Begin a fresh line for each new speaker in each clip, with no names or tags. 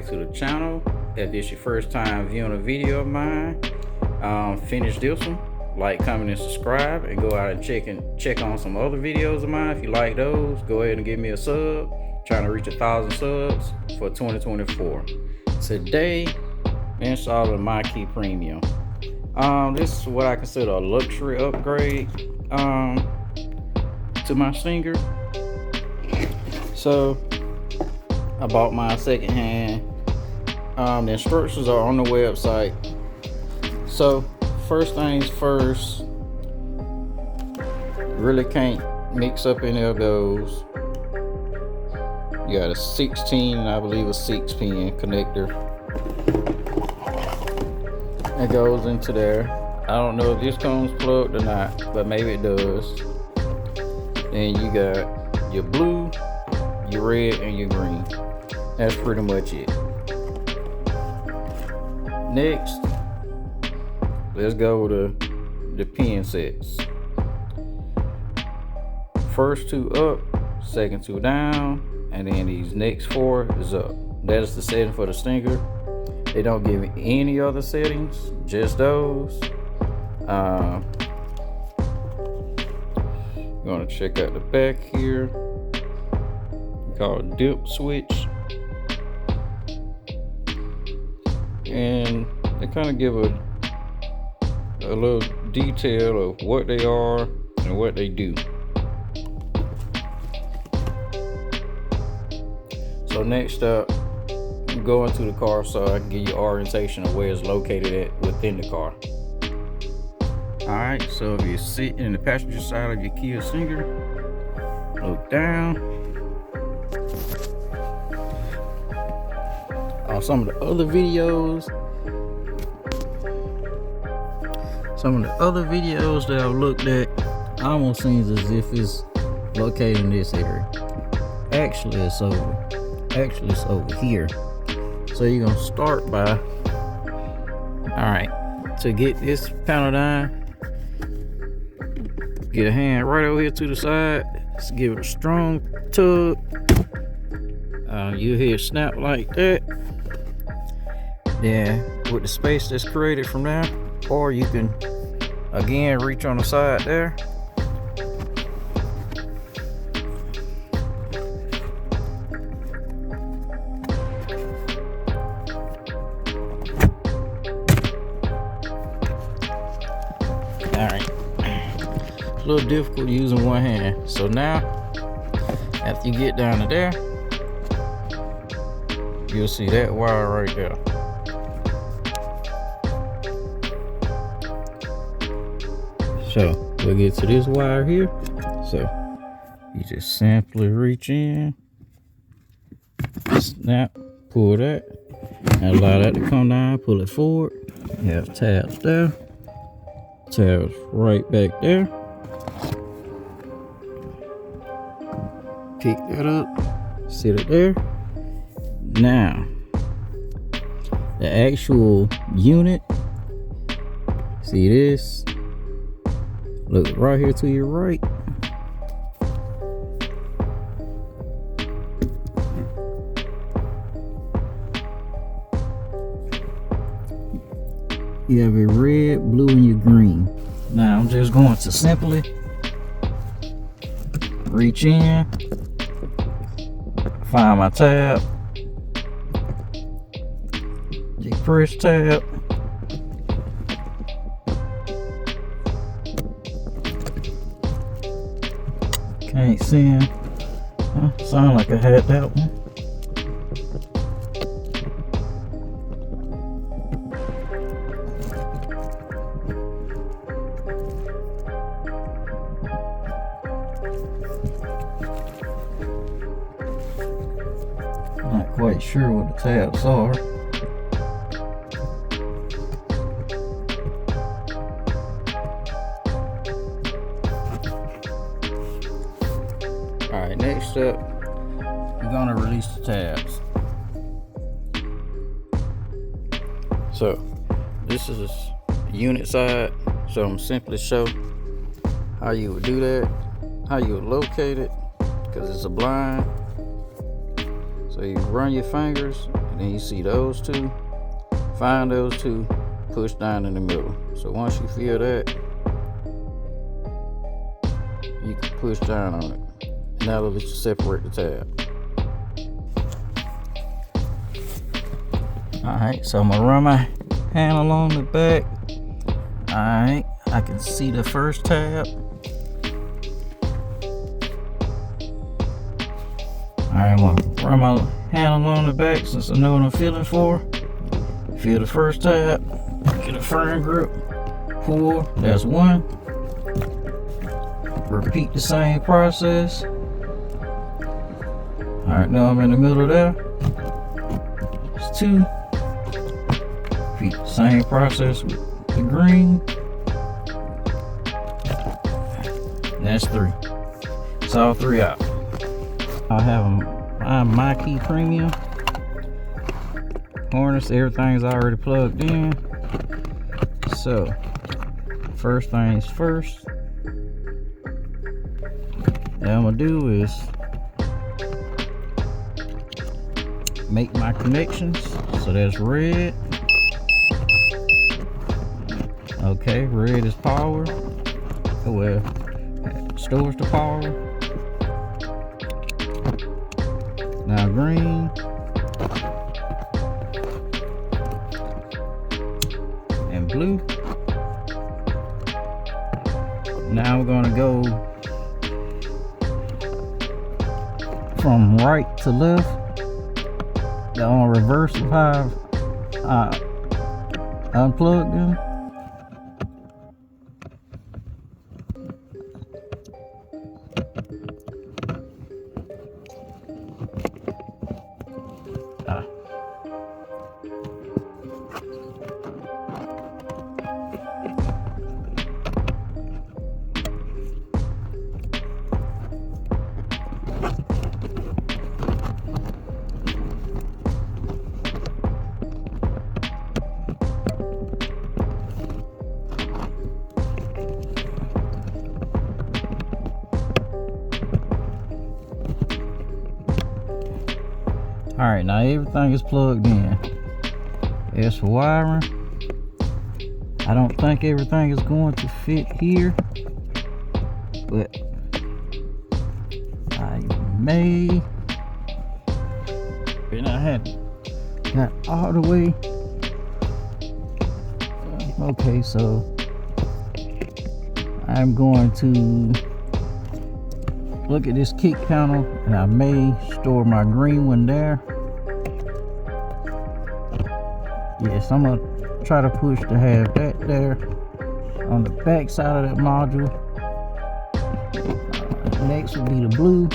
to the channel. If this your first time viewing a video of mine, finish this one, like, comment, and subscribe, and go out and check on some other videos of mine. If you like those, go ahead and give me a sub. Trying to reach 1,000 subs for 2024. Today, installing My Key Premium. This is what I consider a luxury upgrade to my Singer. So I bought my secondhand. The instructions are on the website. So first things first, really can't mix up any of those. You got a 16, I believe a 6-pin connector that goes into there. I don't know if this comes plugged or not, but maybe it does. Then you got your blue, your red, and your green. That's pretty much it. Next, let's go to the pin sets. First two up, second two down, and then these next 4 is up. That is the setting for the Stinger. They don't give me any other settings, just those. Gonna check out the back here. Called dip switch, and they kind of give a little detail of what they are and what they do. So next up, go into the car so I can give you orientation of where it's located at within the car. Alright, so if you're sitting in the passenger side of your Kia Stinger, look down. On some of the other videos, that I've looked at, it almost seems as if it's located in this area. Actually, it's over here. So you're gonna start by, to get this panel down, get a hand right over here to the side. Let's give it a strong tug. You hear it snap like that. Then with the space that's created from there, or you can again reach on the side there. Alright, it's a little difficult using one hand. So now, after you get down to there, you'll see that wire right there. So we'll get to this wire here. So you just simply reach in, snap, pull that, and allow that to come down, pull it forward. You have tabs there, tabs right back there. Pick that up, sit it there. Now, the actual unit, see this? Look right here to your right. You have a red, blue, and your green. Now I'm just going to simply reach in, find my tab, press tab, can't see him. Sound like I had that one. Not quite sure what the tabs are. Alright, next up, we're gonna release the tabs. So this is the unit side, so I'm simply show how you would do that, how you would locate it, because it's a blind. So you run your fingers Then you see those two. Find those two, push down in the middle. So once you feel that, you can push down on it. And that'll let you separate the tab. Alright, so I'm gonna run my hand along the back. Alright, I can see the first tab. Alright, I'm gonna run my hand along the back since I know what I'm feeling for. Feel the first tab, get a firm grip, pull, that's one. Repeat the same process. Alright, now I'm in the middle there. It's two. Repeat the same process with the green. That's three. It's all three out. I have my Key Premium. Harness, everything's already plugged in. So, first things first. What I'm gonna do is make my connections. So that's red. Okay, red is power. Well, stores the power. Now green. And blue. Now we're gonna go from right to left. On reverse of how I unplug them. Alright, now everything is plugged in. As for wiring, I don't think everything is going to fit here, but I may. And I had got all the way. Okay, so I'm going to look at this kick panel, and I may store my green one there. Yes, I'm gonna try to push to have that there on the back side of that module. Next will be the blue,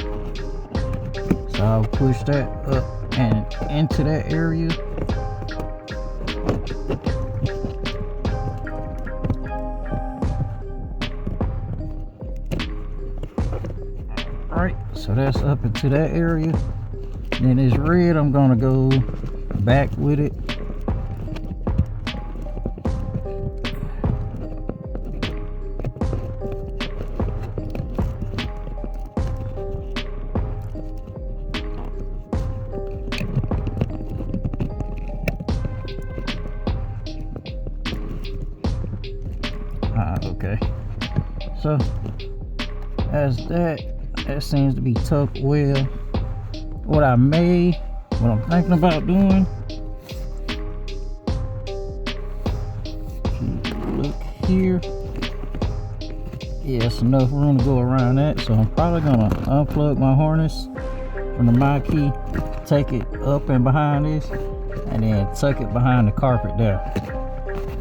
so I'll push that up and into that area. Alright, so that's up into that area. Then this red, I'm gonna go back with it. Okay, so as that seems to be tucked well. What I'm thinking about doing, look here, yeah, it's enough room to go around that, so I'm probably gonna unplug my harness from the My Key, take it up and behind this, and then tuck it behind the carpet there.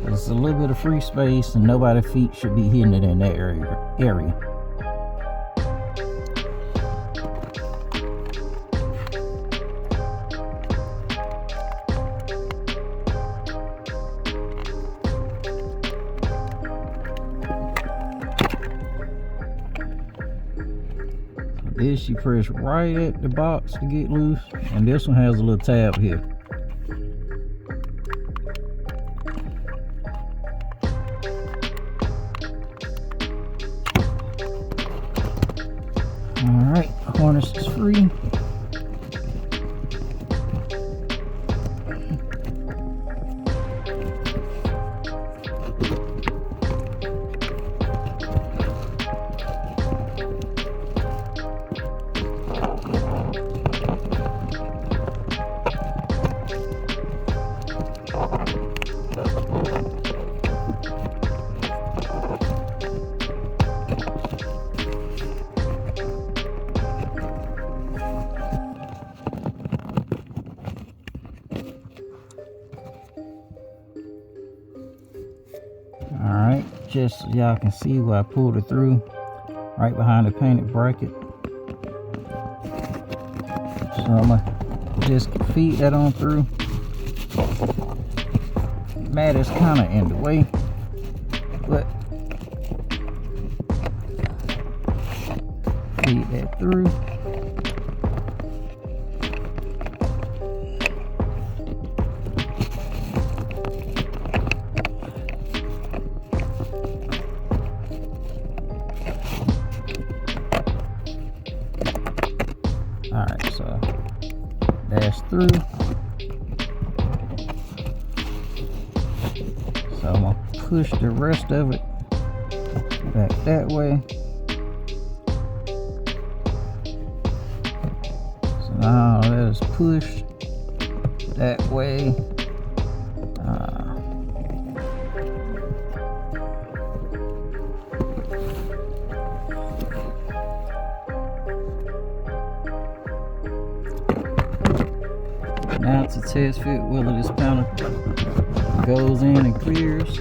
There's a little bit of free space and nobody's feet should be hitting it in that area. This you press right at the box to get loose, and this one has a little tab here. Alright, harness is free. just so y'all can see where I pulled it through, right behind the painted bracket. So I'm gonna just feed that on through. Mat is kind of in the way, but feed that through. Alright, so that's through. So I'm gonna push the rest of it back that way. So now that is pushed that way. Now to test fit whether this panel goes in and clears.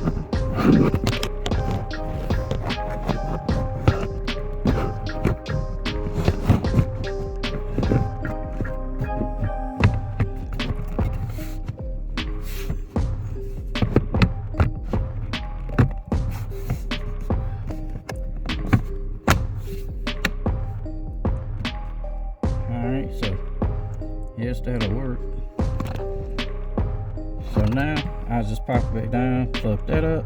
Alright, so yes, that'll work. So now I just pop it back down, plug that up.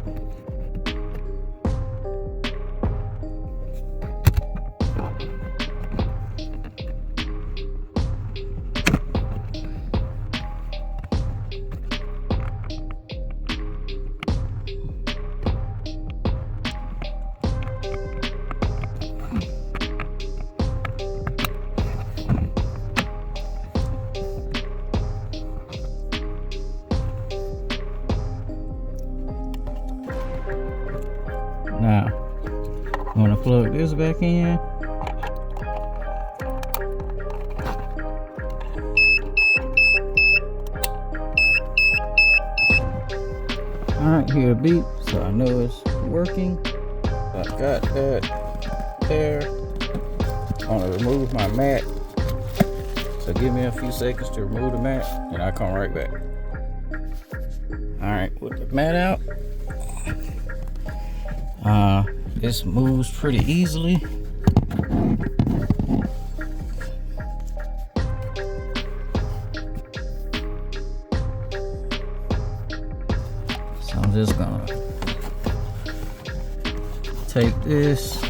Now, I'm gonna plug this back in. Alright, hear a beep, so I know it's working. So I got that there. I'm gonna remove my mat. So give me a few seconds to remove the mat, and I'll come right back. Alright, with the mat out. This moves pretty easily. So I'm just gonna take this,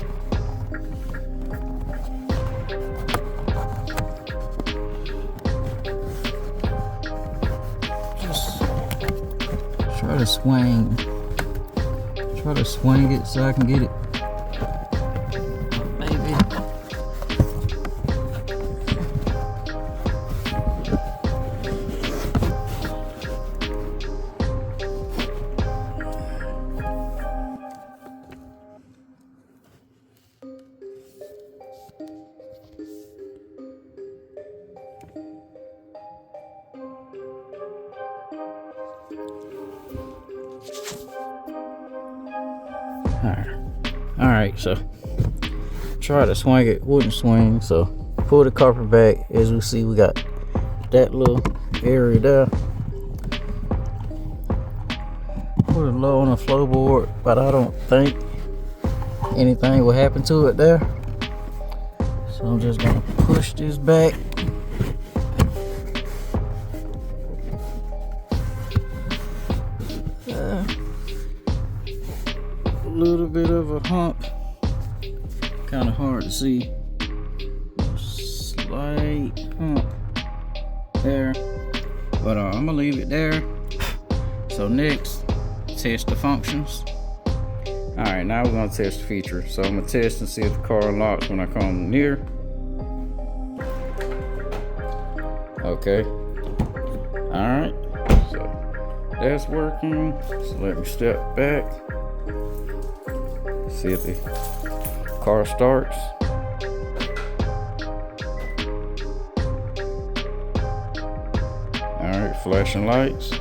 just try to swing it so I can get it. Maybe. Alright, so try to swing it, wouldn't swing, so pull the carpet back. As you see, we got that little area there. Put it low on the floorboard, but I don't think anything will happen to it there. So I'm just gonna push this back. A little bit of a hump, kind of hard to see. Slight hump there, but I'm gonna leave it there. So next, test the functions. All right, now we're gonna test the feature. So I'm gonna test and see if the car unlocks when I come near. Okay. All right. So that's working. So let me step back. See if the car starts. All right, flashing lights.